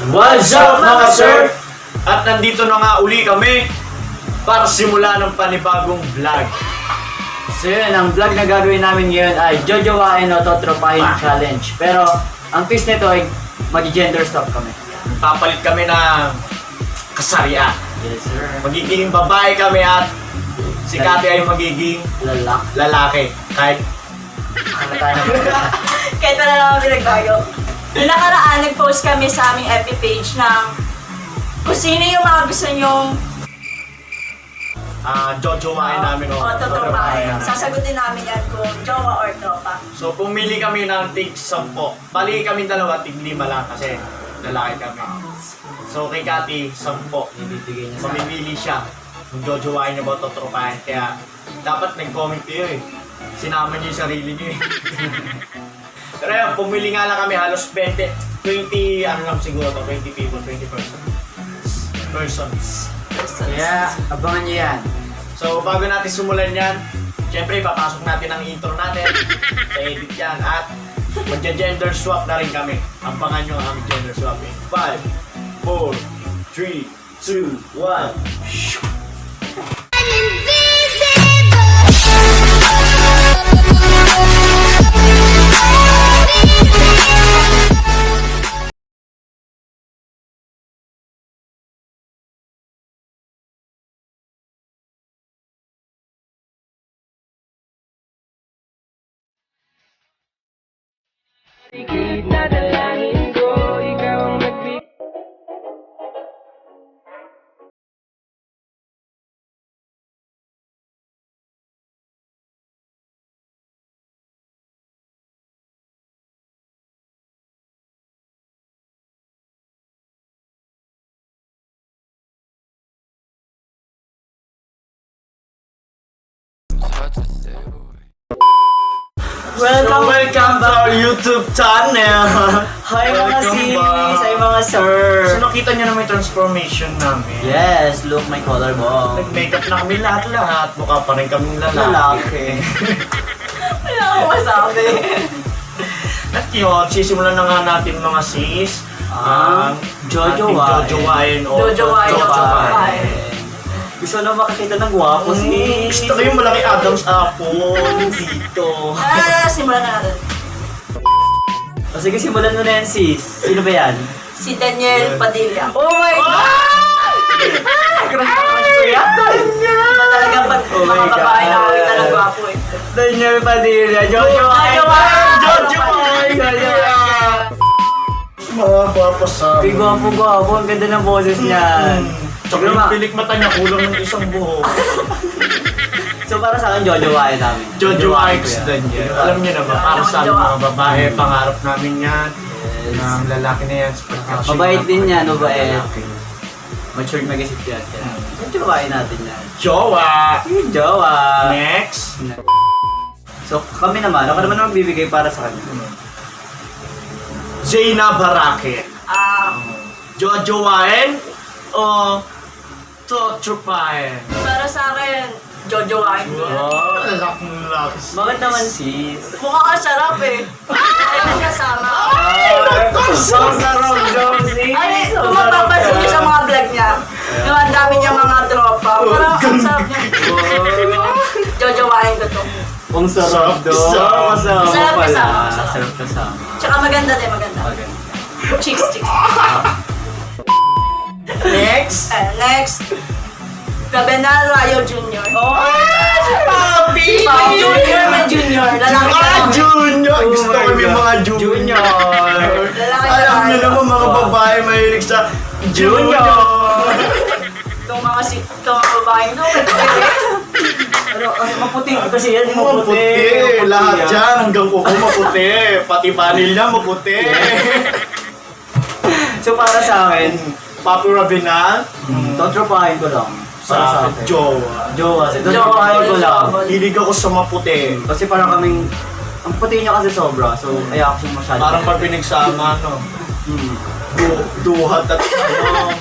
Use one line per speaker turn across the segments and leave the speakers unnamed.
What's up mga sir? At nandito na nga uli kami para simula ng panibagong vlog.
So yun, ang vlog na gagawin namin ngayon ay Jojowain o Totropahin Challenge. Pero ang twist nito ay mag-gender stop kami.
Papalit kami ng kasarian.
Yes sir.
Magiging babae kami at si Kati ay magiging
Lalak.
lalaki. Kahit
Ano tayo na
Kahit wala naman pinagbago. Noong nakaraan, nag-post kami sa aming FB page ng kung sino yung mga gusto nyong
jojowain namin o
totropahin. Sasagutin namin yan kung jowa or tropa.
So pumili kami ng tig 10. Bali kami dalawa, tig 5 lang kasi lalaki kami. So kay Kati, 10.
ibibigay niya sa akin.
Mamimili siya kung jojowain niya ba o totropahin. Kaya dapat nag-comment kayo eh. Sinama niyo yung sarili niyo eh. Pero yun, pumili nga lang kami halos 20 ano lang siguro to, 20 people, 20 persons.
Kaya abangan niyo yan.
So bago natin simulan yan, syempre papasok natin ang intro natin sa edit yan at magja-gender swap na rin kami. Abangan nyo ang gender swap in 5, 4, 3, 2, 1.
Dadalangin ko, ikaw ang nagbibigay.
So welcome to our YouTube channel!
Hi mga
Welcome
sis!
back.
Hi mga sir!
So nakita nyo naman yung transformation namin.
Yes, look my collarbone.
Nag-makeup na kami lahat-lahat. Mukha pa rin kaming lalaki.
Lalaki.
Wala akong masabi.
At yun, sisimulan na nga natin mga sis.
Jojowain.
Jojowain o
Jojowain o
totropahin.
Gusto na makakita ng gwapo sis.
Gusto ko yung malaki Adam's apple dito.
Simulan na natin.
O sige, simulan mo na yan sis. Sino ba yan?
Si Daniel Padilla.
Oh my God! Grabe ka naman ito yan!
Iba talaga pag
Oh my
mga babae
God.
nakakita ng gwapo eh.
Daniel Padilla, Jojowain!
Jojowain!
Jojowain!
Mga gwapo sa
Uy, gwapo-gwapo. Ang ganda ng boses niya.
Tsaka yung pilik mata niya, kulang ng isang buhok.
So para sa akin, Jojowain namin.
Jojowain
ko
si
yan.
Daniel. Alam niyo na ba, para sa mga babae, pangarap namin yan.
Yes.
Ang lalaki na yan.
Mabait din yan, mabait. Matured mag-isip yan. Jojowain natin yan.
Jowa!
Jowa!
Next!
So kami naman, ako naman ang bibigay para sa kanya.
Zayna Barake. Jojowain o totropahin?
Para sa akin, jojowain ko yan.
Wow, lalaki.
Bakit naman sis?
Mukha ka sarap eh. Ay, kasama.
Ang sarap daw sis!
Ay, kung mapapansin niyo sa mga vlog niya, yung ang dami niya mga tropa. Parang ang sarap niya. Jojowain ko to.
Ang sarap daw!
Sarap.
Sarap
pala.
kasama.
Sarap kasama.
Tsaka maganda din, maganda. Chicks, chicks.
Next!
Next, Gabenal Rayo Jr.
Oh, si Papi!
Pao Jr. may Junior. Lalaki ka lang.
Junior! Gusto ko yung mga junior.
Lalaki ka
Alam
lang.
niyo naman mga babae mahilig sa junior.
Itong mga babaeng doon.
Ano, maputi kasi yan,
Maputi. Lahat dyan hanggang kuko maputi. Pati panil niya maputi.
So para sa akin,
Papi Rabinal,
totropahin ko lang. Para sa
sa
akin.
jowa.
Jowa. Totropahin ko lang.
Hilig ako sa maputi.
Kasi parang kaming, ang puti niya kasi sobra. So, ayaw ko siyang masyado.
Parang pag pinagsama, no?
Hmm.
Duhat at ano.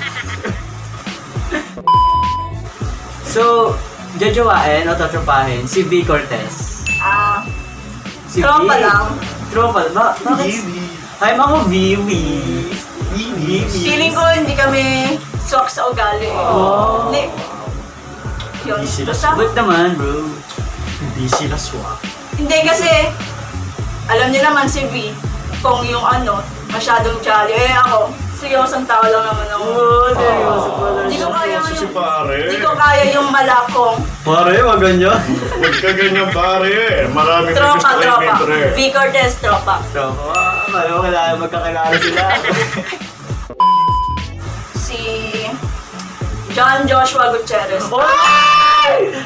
So, jojowain o totropahin, si V. Cortez. Si
Tropa
V.
lang.
Tropa. Bakit? Hi mga Viwi.
Feeling ko hindi kami swak sa ugali. Hindi. Yun.
Hindi sila
Basta,
Ba't naman, bro?
Hindi sila swak.
hindi kasi, alam niyo naman si V, kung yung masyadong jolly. Ako, seryosong tao lang naman ako.
Seryoso pala.
Hindi ko kaya
Si
yung,
pare.
hindi ko kaya yung malakong
Pare, wag ganyan.
Huwag ka ganyan pare. Marami may gusto kayo
tropa.
mentor.
V Cortez, tropa.
Malo, kailangan magkakilala sila.
Si John Joshua Gutierrez.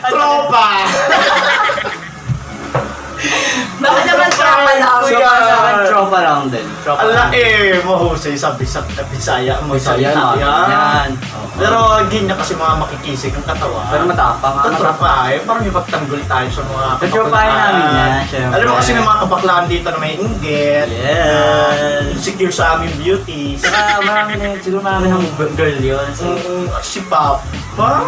Tropa!
Bakit naman tropa lang?
So, sa akin, tropa lang din. Tropa
Ala
lang.
mahusay sa Bisaya mo
Bisaya,
salita
yan.
Pero ganyan kasi mga makikisig ang katawan.
Pero matapang.
Tatropa parang ipagtanggol tayo sa mga
Tatropahin namin yan, syempre.
Alam mo kasi ng mga kabaklaan dito na may inggit.
Yes.
Insecure sa aming beauties.
Saka marami na yun. Siguro marami ng girl yun. So,
Si Papa,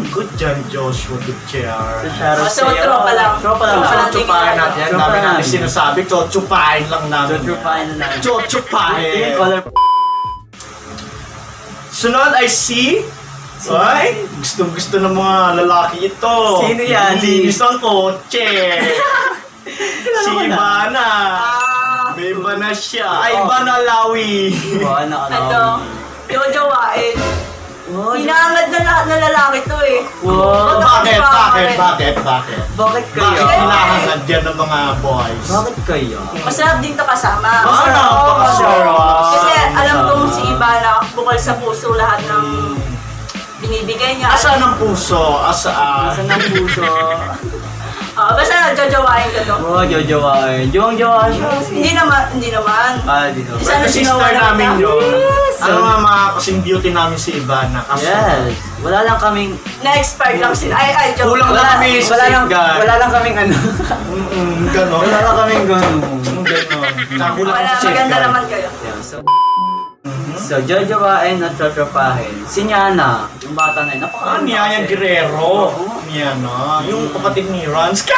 good dyan, Joshua Gutierrez.
So, tropa lang.
Tropa lang.
Tropa lang.
Chuchupahin natin yan.
Tropa
Dami natin
namin.
sinasabi. Chuchupahin lang namin.
Tropahin na namin.
Chuchupahin.
Yung color.
Sunod ay si... Ay, gustong-gusto ng mga lalaki ito.
Sino yan?
Linis ang kotse. Si
ko na.
Ivana.
Ah,
May iba na siya. Ay, Ivana Lawi.
Jojowain.
Wow.
Hinangad na lahat ng lalaki to eh.
Wow.
Bakit?
Bakit
Bakit
kayo?
hinahangad yan ng mga boys?
Bakit kayo?
Masarap din to kasama.
Napakasarap.
Kasi alam kong si Ivana, bukal sa puso lahat ng binibigay niya.
Asaan ang puso? Asaan?
Asan ang puso?
Basta jojowain ko to.
Oo, jojowain. Jowa siya.
Hindi naman.
Ah, dito.
Sana
Sister
sinawala
namin
kita.
yun.
Yes.
Ano nga mga kasing beauty namin si Ivana? Kaso,
Yes. Wala lang kaming...
Na-expired lang sila. Ay, joke.
Kulang
Wala.
kami sa safeguard.
Wala lang kaming ano.
Ganon.
Wala lang kaming ganun.
Ganon. Nakulang
Wala,
sa
maganda
safeguard.
naman kayo.
Yeah, so jojowain at trotropahin. Si Nyana, yung bata na yun.
Ah, Niana Guerrero. Niana. Yung kapatid ni Ron Sky!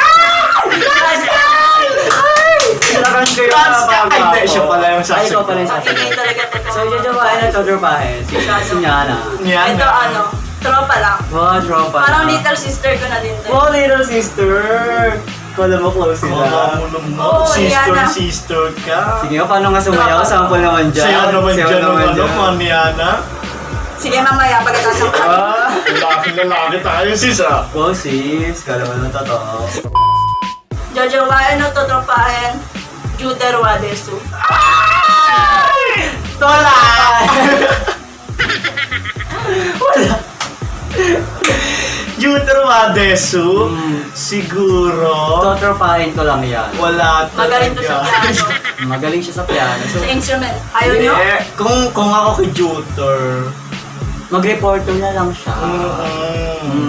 Talagang kayo
Ron Sky! Ay, hindi. Siya pala yung
Ay, ikaw pala yung
sasagot.
Hindi
sasagot.
talaga to.
So jojowain at trotropahin. Si Nyana.
Niana.
Ito tropa lang.
Wow, tropa.
Parang
na.
little sister ko na din to.
Wow, little sister. Kala mo close sila.
Oo, Niana.
Sister ka.
Sige nga, paano nga sumayaw? Sample naman dyan.
Sayo naman
Sayaw
dyan ng
naman
ano,
dyan.
mga Niana.
Sige mamaya pagkatapos ng
Ah,
Lalaki tayo sis ah.
wow sis, kala mo naman totoo.
jojowain o totropahin. Juter Wadesu.
Tola! Juter Wadesu, siguro,
Totropahin ko lang yan.
wala
Magaling to sa piano.
Magaling siya sa piano. So,
Sa instrument. Ayaw nyo?
Kung ako kay Juter,
mag-reporter na lang siya.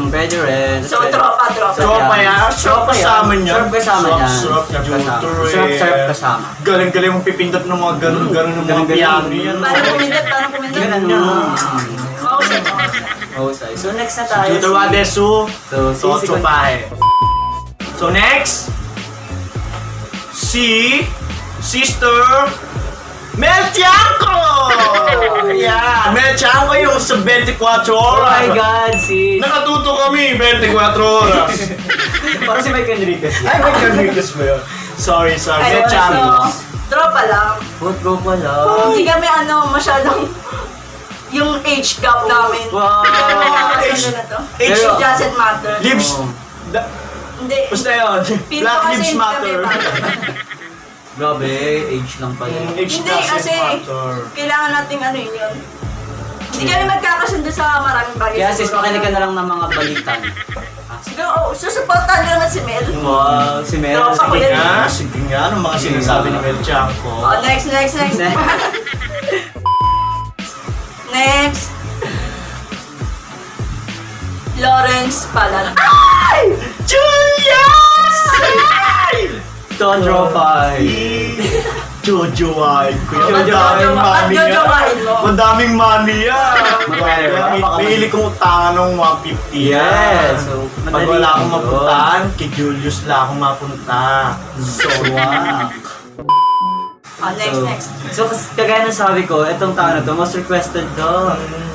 Pwede rin.
So, tropa.
tropa yan, sarap kasama niya.
Sarap kasama niya.
Sarap na Juter eh.
Sarap kasama.
Galing-galing mong pipindot ng mga ganun-ganun ng mga
Galing-galing.
piano yan.
Paano pumindot?
Ganun
Yan.
Mausay.
Mahusay. So next na tayo.
Juter Wadesu,
So, si
Tochopahe. So next, si Sister Mel Tiangco! Yeah, Mel Tiangco yung sa 24
Oh
oras.
my God, sis.
Nakatuto kami 24 oras.
Parang si Mike Enriquez.
Ay, may Enriquez ba yun? Sorry,
Ay,
Mel Tiangco.
tropa lang.
What go pala?
Hindi kami masyadong yung age gap namin.
Wow.
Age na to.
Age
It doesn't matter.
Lips.
Oh.
Hindi.
Basta yun.
Feel ko
Black
kasi
lips
hindi
matter.
kami matter.
Grabe, age lang pala.
Age
Hindi,
doesn't
kasi
matter.
kailangan nating yun. Hindi kami magkakasundo sa maraming bagay.
Kaya sis, makinig ka na lang ng mga balitan.
Siguro, susuportahan ko naman si Mel.
Wow, si Meron.
Tropa ko
Sige
yun.
nga, sige nga. Anong mga sinasabi ni Mel Tiangco?
Next. Next. Lawrence Palan.
Julius!
Tonropay.
Jojowain ko yan.
Jojowain.
Jojowain mo.
Madaming money yan.
Magkano?
Pili kong utangan ng 150 yan.
Yes. So,
Pag
madali
wala akong
yun.
mapuntahan, kay Julius lang akong mapunta.
So, wow.
Next.
So, kagaya ng sabi ko, itong taon na to, most requested to.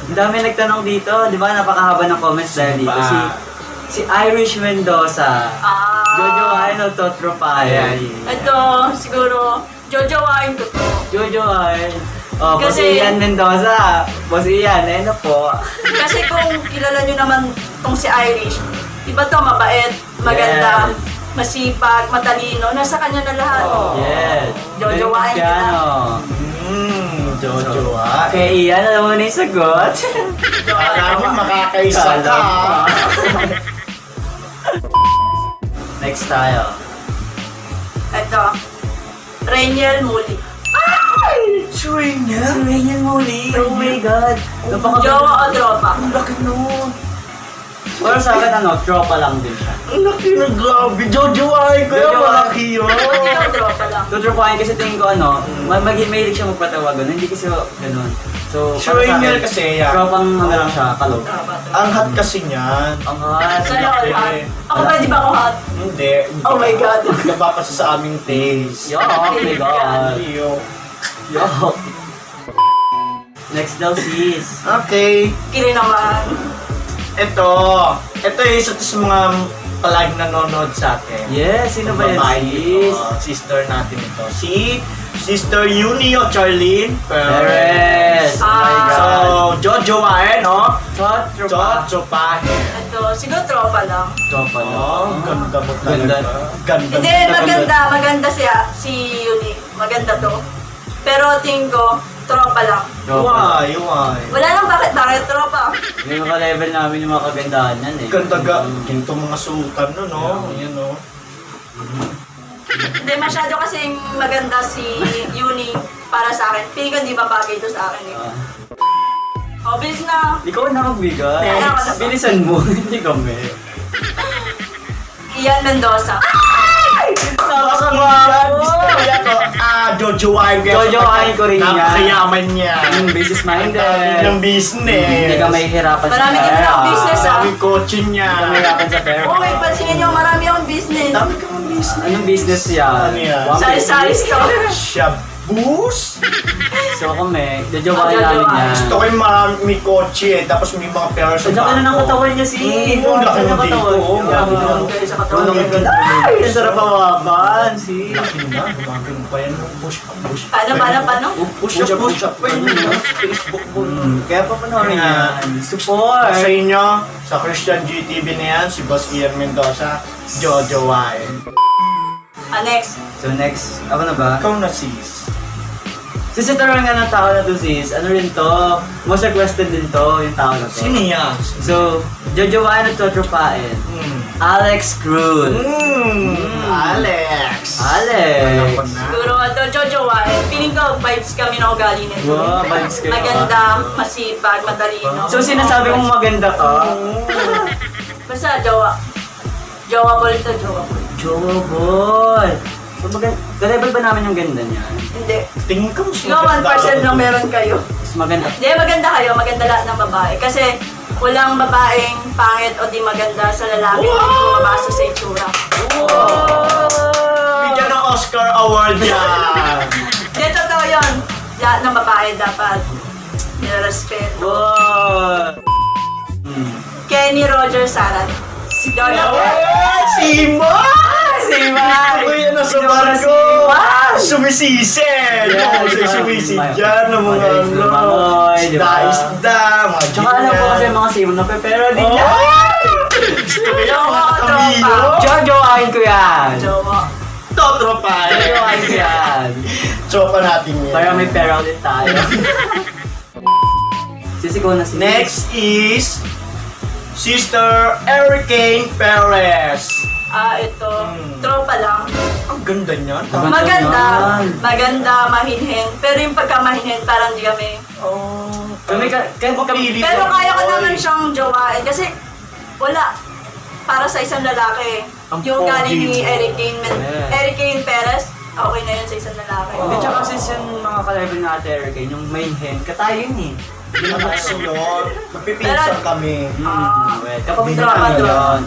Ang dami nagtanong dito, di ba? Napakahaba ng comments dahil dito. Si Irish Mendoza. Jojo Aino Totropayan.
Ito, siguro, jojowain ko to.
Jojo Aino. Oh, Boss
Kasi-
Ian Mendoza. Boss Ian, ano po?
Kasi kung kilala nyo naman tong si Irish, iba to, mabait, maganda, masipag, matalino, nasa kanya na lahat.
Yes.
Jojowain kita.
Piano.
Jojo ah.
Kay Ian, alam mo na yung sagot.
Alam mo, makakaisa ka.
Next tayo.
Ito, Rainiel Muli.
Swing niya.
Si Rainiel Muli. Oh my God.
Jowa o tropa?
Ang laki nun.
Pero sa akin, tropa lang din siya.
Ang laki na grabe. Jojo ay ko yung
Jojo,
malaki yun.
Buti yung tropa lang.
Tutropahin kasi tingin ko mahilig siya magpatawa ganun. Hindi kasi ganun. So,
Sure,
para sa
Rainiel
akin,
kasi yan.
tropang lang siya, kalog.
Tropa to.
Ang hot kasi niyan.
Ang hot.
Sa'yo,
laki.
hot. Ako pwede ba ako hot?
Hindi.
Oh my God.
Hindi ka papasa sa aming taste.
Yo, oh my God.
Yo.
Yo. Next daw sis.
Okay.
Kiri naman.
Ito yung isa to sa mga palagi nanonood sa atin.
Yes, sino ba yan
Babae
sis?
ito, sister natin ito. Si Sister Yunio Charlene Perez.
Perez. Oh my
Ah.
So,
God.
Jojo Aen, no?
Tropa.
Chopahin.
Ito, siguro tropa lang.
Tropa
Oh,
lang.
ganda mo
Ganda.
talaga. Ganda.
Hindi, maganda siya, si Yuni. Maganda to. Pero tingin ko, tropa lang.
Tropa.
Why?
Wala lang bakit tropa.
Yung mga level namin yung mga kagandahan yan eh.
Ganda ga. Ginto mga sukan no, no? Yan, no?
Hindi, masyado kasing maganda si Yuni para sa akin. Piling ko hindi ba bagay to sa akin eh. Obvious na.
Ikaw na magbigay.
Next.
Bilisan mo, hindi kami.
Ian Mendoza.
Jojo Ain ko.
Jojo Ain ko rin yan.
Napakayaman niya.
Business-minded.
Ng business.
Hindi ka mahihirapan sa
Marami din
pera.
ng business, ah.
Daming kotse niya.
Hindi ka mahihirapan sa pera.
Oh, wait, pansinin nyo, marami akong business.
Dami ka ng business.
Anong business yan?
Ano yan?
Sari-sari store.
Shabus?
So kami, jojowain
Jojowain.
namin yan.
Gusto ko yung may kotse eh, tapos may mga pera sa
Ang laki na ng katawan niya si.
Oo, laki na dito.
Grabe naman kayo sa katawan.
Ay, ang sarap hawakan si.
Laki na, gumagano pa yan. Push up.
Paano?
Push up pa yun. Facebook mo.
Kaya pa panoorin
Kaya,
yan. Support!
Sa inyo, sa Christian GTV na yan, si Boss Ian Mendoza, Jojo Ain.
Next.
So next, ako na ba?
Ikaw na sis.
Sis, ito rin nga ng tao na to sis. Ano rin to? Most requested din to, yung tao na to.
Sino yan?
So, jojowain at totropain. Alex Cruz.
Alex.
Alex.
Siguro ito, Jojo Wain. Feeling ko vibes kami na ugali nito.
Wow, vibes kayo.
Maganda, masipag, matalino.
So, sinasabi mong maganda ka?
Basta jowa. Jowa ball to, jowa ball.
Jowa boy. So, ka-level ba namin yung ganda niya?
Hindi.
Tingin ko mas
Siguro 1% lang meron kayo.
Mas maganda.
Hindi, maganda kayo. Maganda lahat ng babae. Kasi walang babaeng pangit o di maganda sa lalaki na hindi bumabasa sa itsura.
Bigyan ng Oscar Award yan.
Hindi, totoo yun. Lahat ng babae dapat nirespeto.
Wow.
Kenny Roger Sarat. Si Donna.
Si Mark!
Si Mark!
Ako yan nasa
Sinura
barko!
si Mark!
Sumisisid!
Yeah,
Kasi
si
sumisid
Mark.
dyan ng mga
Magaling
ano.
lumangoy, di ba?
Isda, mga
Tsaka alam ko kasi mga simon na pero din
Oh!
niya.
Gusto ko yan,
Jowa,
mga kamilo.
tropa.
Jojowain ko yan.
Jowa.
Totropa eh.
Jojowain ko yan.
Tropa natin yan.
Para may pera ulit tayo. Sisiko na si
Next is Sister Hurricane Perez.
Ito. Tropa lang.
Ang ganda niyan.
Maganda.
naman.
Maganda, mahinhin. Pero yung pagkamahinhin, parang di kami.
Oh.
Kami
Mapili
Pero
ko.
kaya ko
Oy.
naman siyang jowain. Kasi wala. Para sa isang lalaki.
Ang
Yung galing
pogi
ni
mo.
Eric Kane Perez, okay na yun sa isang lalaki.
Hindi, tsaka sis yung mga ka-level na Ate Hurricane, yung main hand, katayo yun eh.
Hindi naman yun. Magpipinsan kami.
Kapag
Hindi
tropa
na
yun.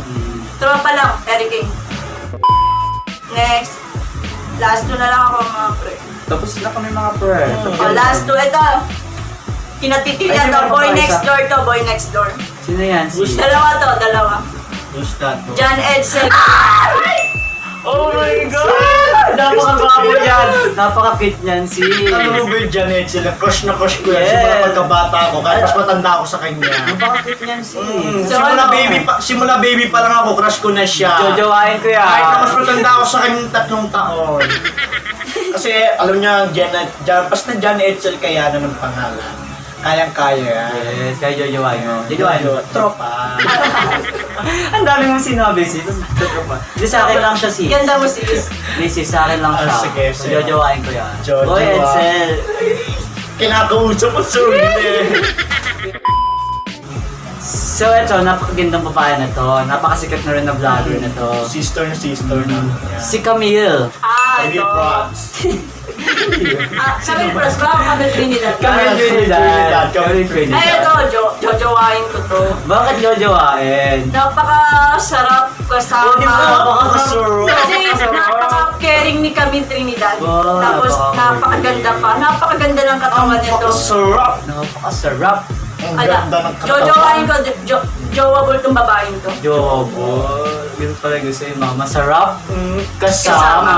Tropa lang, Eric Kane. Next. Last two na lang ako mga pre.
Tapos na kami mga pre.
Last two, ito. Kinatitilan
Ay,
to,
meron
boy
pa
next
isa.
door to, boy next door.
Sino yan? Si...
Dalawa.
Who's that?
John Edsel.
Oh my God!
Napaka-gwapo yan! Napaka-cute niyan si...
Ano mo ba yung Janet sila? Crush na crush ko yan.
Yes.
Simula pagkabata ko, kahit mas matanda ako sa kanya.
Napaka-cute niyan si...
So,
Simula baby pa lang ako, crush ko na siya.
Jojowain ko yan.
Kahit na mas matanda ako sa kanya 3 taon. Kasi alam niya, basta John Edsel kaya naman pangalan. Kayang-kaya yan.
Yes, kaya jojowain mo. Jojowain mo.
Tropa.
Ang dami mong sinabi sis. Hindi sa akin lang siya sis.
Ganda mo sis.
Sis, sa akin lang siya.
Sige,
So,
sige.
jojowain ko yan.
Jojowa.
Boy, Edsel.
Kinakausap mo sorry.
So, eto, napakagandang babae na to. Napakasikat na rin na vlogger na to.
Sister na.
Si Camille.
Camille
Ito.
Props.
Kami pros ba? Kami Trinidad.
Camille Trinidad. Camille
Ay,
Trinidad.
ito, jojowain ko to.
Bakit jojowain?
Napakasarap kasama.
Napakasarap.
Kasi napaka-caring ni Camille Trinidad.
Wow,
Tapos napakaganda pa. Napakaganda ng katawan nito.
Napakasarap.
Napakasarap.
Ang ganda ng katawan.
Jojowain ko, jowable tong babaeng to.
Jobo. Ganun pala gusto yung mga masarap.
Kasama.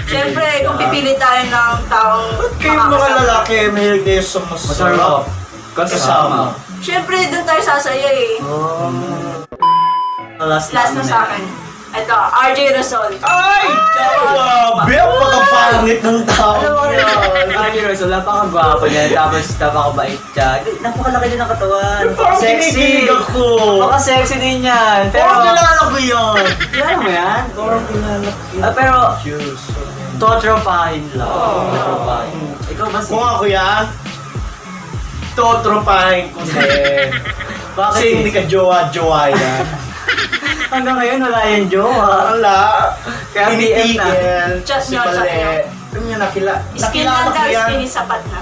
Siyempre, kung pipili tayo ng taong
Kayo mga
makakasama.
lalaki, mahilig kayo sa masarap. Kasama.
Siyempre, doon tayo sasaya eh.
Oh. Last
Last na sa akin. Ito, RJ Rosol.
Ay! Grabe! Ang pagkapangit ng tao yan.
Ay, Rose, wala pa kang gwapo niya, tapos napakabait siya. Napakalaki din ang katawan.
Parang
Sexy.
kinikilig ako.
Napaka-sexy din yan. Pero,
Parang kilala ko yan.
kilala mo yan?
Parang kilala ko yan.
Pero,
Diyos.
totropahin lang. Totropahin. Ikaw ba si...
Kung ako yan, totropahin ko din.
Bakit?
Kasi hindi ka jowa-jowa yan.
Hanggang ngayon, wala yung jowa.
Wala.
Kaya BM na.
Chat
Si
nyo, chat
Pale.
nyo.
Ano niya nakilala
Skin
ko
under
yan.
skin is sapat na.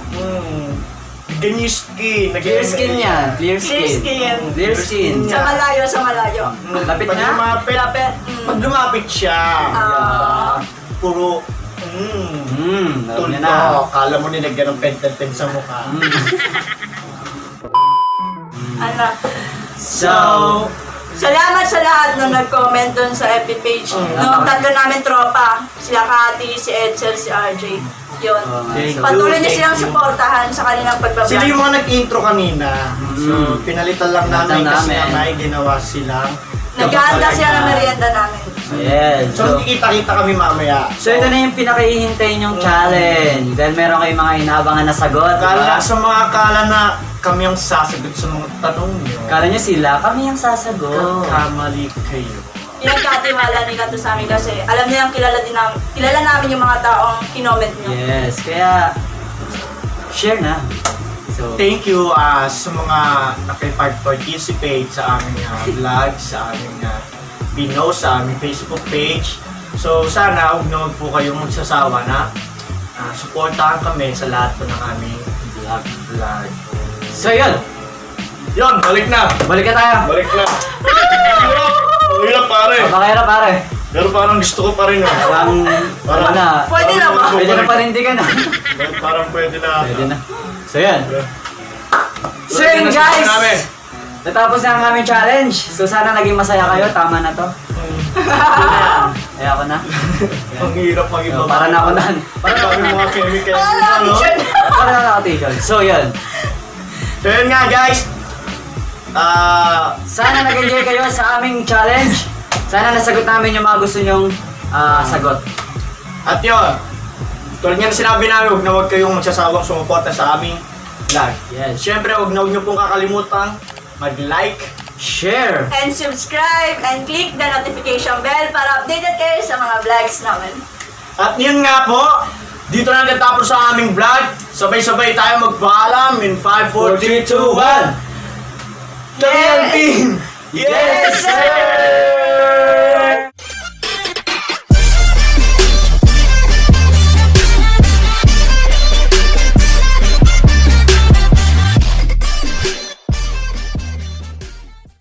Ganyan yung skin.
Clear skin yan. Clear skin.
skin.
Clear skin.
Sa malayo, sa malayo.
Lapit
Pag
na?
lumapit,
Lapit.
pag lumapit siya, puro,
Alam niya na.
tulpo. Kala mo nilagyan ng pen sa mukha.
Ano?
So,
Salamat sa lahat na nag-comment doon sa FB page. No, tatlo namin tropa. Sila Kati, si Edsel, si RJ. Yun.
Thank you.
Patuloy niyo
Thank
silang
you.
supportahan sa kanilang
Sila yung
pagbablog.
mga nag-intro kanina. So, pinalitan lang namin kasi
namin.
may ginawa silang.
Nag-aanda sila ng merienda namin.
yes.
So, kikita-kita kami mamaya.
So ito na yung pinakahihintay nyong challenge. Dahil meron kayong mga inaabangan na sagot.
Kala
Diba?
sa mga akala na kami ang sasagot sa mga tanong nyo.
Kala nyo sila, kami yung sasagot.
Kamali kayo.
Pinagkatiwala nila to sa amin kasi alam nilang kilala namin yung mga taong kinoment nyo.
Yes, kaya share na. So,
Thank you sa mga nakipag-participate sa aming vlog, sa aming pinost, sa aming Facebook page. So sana huwag na huwag po kayong magsasawa na supportahan kami sa lahat po ng aming vlog.
so yun.
Yun, balik na!
Balik na tayo.
Balik na! Ang hirap pare!
Pakahirap pare.
Pero parang gusto ko pa rin
Parang, ano na.
Pwede na ba?
Pwede na panindigan na.
Parang pwede na.
Pwede na. So yan. So
Pwede
yun
na sa
guys.
namin.
Natapos na ang aming challenge. So sana naging masaya kayo. Tama na to. Ay ako na.
Ang hirap mag-iba.
So, para na ako na.
Parang kami mga chemical. Ano?
Para na ako tigil. So yun.
So yun nga guys.
Sana nag-enjoy kayo sa aming challenge. Sana nasagot namin yung mga gusto nyong sagot.
At yun. Tulad nga na sinabi namin, huwag na huwag kayong magsasawang sumuporta sa aming vlog.
Yes.
Siyempre, huwag nyo pong kakalimutan mag-like.
Share.
And subscribe and click the notification bell para updated kayo sa mga vlogs namin.
At yun nga po, dito na natatapos sa aming vlog. Sabay-sabay tayo magpaalam in 5, 4, 3, 2, 1. Kami ang team! Yes, sir!